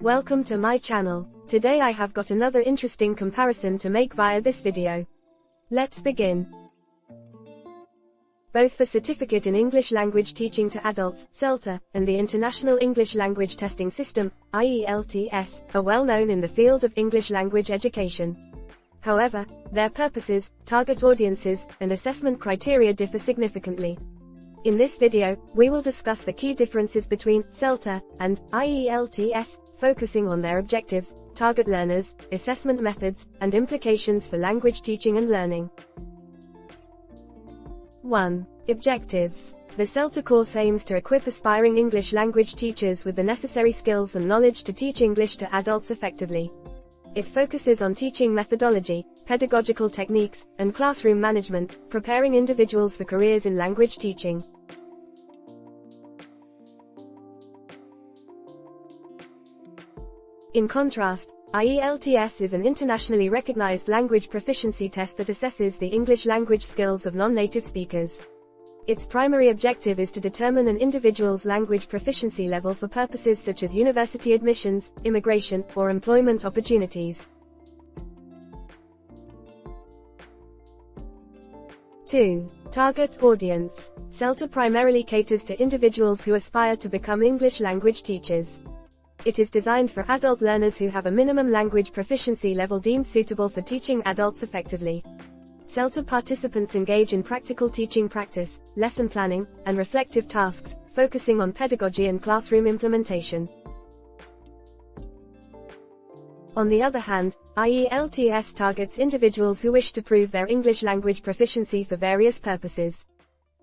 Welcome to my channel. Today I have got another interesting comparison to make via this video. Let's begin. Both the Certificate in English Language Teaching to Adults, CELTA, and the International English Language Testing System, IELTS, are well known in the field of English language education. However, their purposes, target audiences, and assessment criteria differ significantly. In this video, we will discuss the key differences between CELTA and IELTS, focusing on their objectives, target learners, assessment methods, and implications for language teaching and learning. 1. Objectives. The CELTA course aims to equip aspiring English language teachers with the necessary skills and knowledge to teach English to adults effectively. It focuses on teaching methodology, pedagogical techniques, and classroom management, preparing individuals for careers in language teaching. In contrast, IELTS is an internationally recognized language proficiency test that assesses the English language skills of non-native speakers. Its primary objective is to determine an individual's language proficiency level for purposes such as university admissions, immigration, or employment opportunities. 2. Target audience. CELTA primarily caters to individuals who aspire to become English language teachers. It is designed for adult learners who have a minimum language proficiency level deemed suitable for teaching adults effectively. CELTA participants engage in practical teaching practice, lesson planning, and reflective tasks, focusing on pedagogy and classroom implementation. On the other hand, IELTS targets individuals who wish to prove their English language proficiency for various purposes.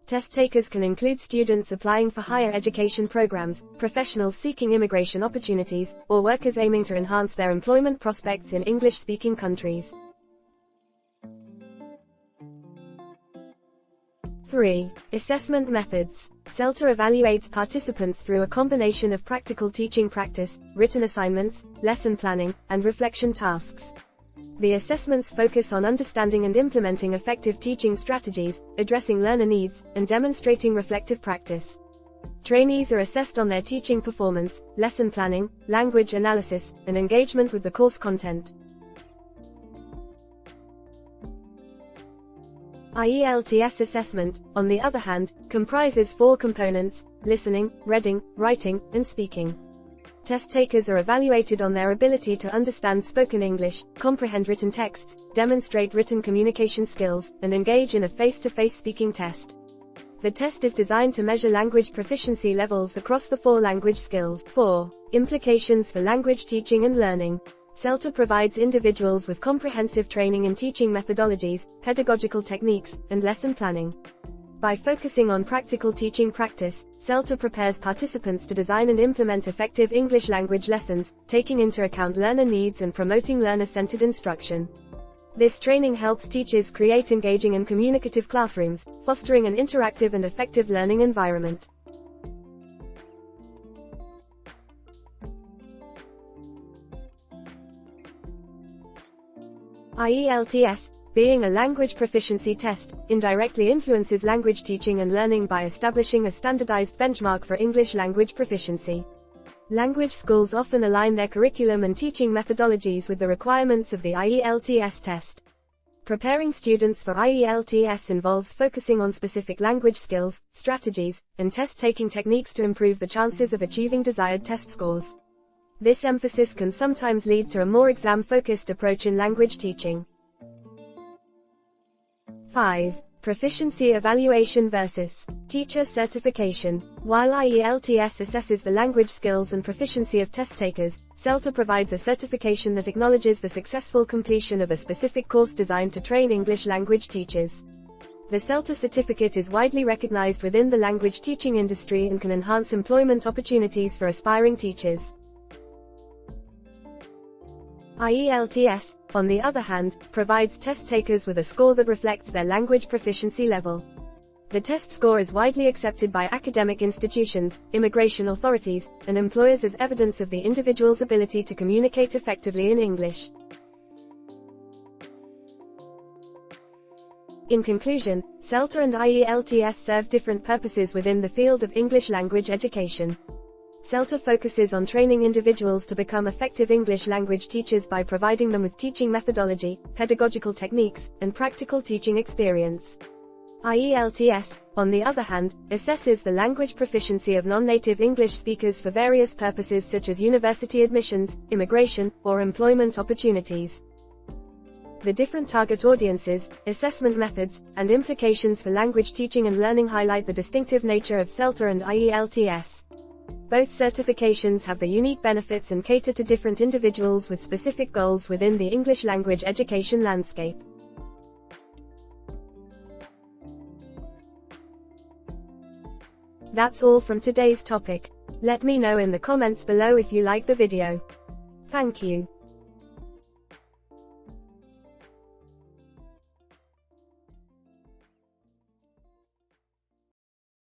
Test takers can include students applying for higher education programs, professionals seeking immigration opportunities, or workers aiming to enhance their employment prospects in English-speaking countries. 3. Assessment methods. CELTA evaluates participants through a combination of practical teaching practice, written assignments, lesson planning, and reflection tasks. The assessments focus on understanding and implementing effective teaching strategies, addressing learner needs, and demonstrating reflective practice. Trainees are assessed on their teaching performance, lesson planning, language analysis, and engagement with the course content. IELTS assessment, on the other hand, comprises 4 components: listening, reading, writing, and speaking. Test takers are evaluated on their ability to understand spoken English, comprehend written texts, demonstrate written communication skills, and engage in a face-to-face speaking test. The test is designed to measure language proficiency levels across the 4 language skills. 4. Implications for language teaching and learning. CELTA provides individuals with comprehensive training in teaching methodologies, pedagogical techniques, and lesson planning. By focusing on practical teaching practice, CELTA prepares participants to design and implement effective English language lessons, taking into account learner needs and promoting learner-centered instruction. This training helps teachers create engaging and communicative classrooms, fostering an interactive and effective learning environment. IELTS, being a language proficiency test, indirectly influences language teaching and learning by establishing a standardized benchmark for English language proficiency. Language schools often align their curriculum and teaching methodologies with the requirements of the IELTS test. Preparing students for IELTS involves focusing on specific language skills, strategies, and test-taking techniques to improve the chances of achieving desired test scores. This emphasis can sometimes lead to a more exam-focused approach in language teaching. 5. Proficiency evaluation versus teacher certification. While IELTS assesses the language skills and proficiency of test takers, CELTA provides a certification that acknowledges the successful completion of a specific course designed to train English language teachers. The CELTA certificate is widely recognized within the language teaching industry and can enhance employment opportunities for aspiring teachers. IELTS, on the other hand, provides test takers with a score that reflects their language proficiency level. The test score is widely accepted by academic institutions, immigration authorities, and employers as evidence of the individual's ability to communicate effectively in English. In conclusion, CELTA and IELTS serve different purposes within the field of English language education. Celta focuses on training individuals to become effective English language teachers by providing them with teaching methodology, pedagogical techniques, and practical teaching experience. Ielts, on the other hand, assesses the language proficiency of non-native English speakers for various purposes such as university admissions, immigration, or employment opportunities. The different target audiences, assessment methods, and implications for language teaching and learning highlight the distinctive nature of Celta and Ielts. Both certifications have their unique benefits and cater to different individuals with specific goals within the English language education landscape. That's all from today's topic. Let me know in the comments below if you like the video. Thank you.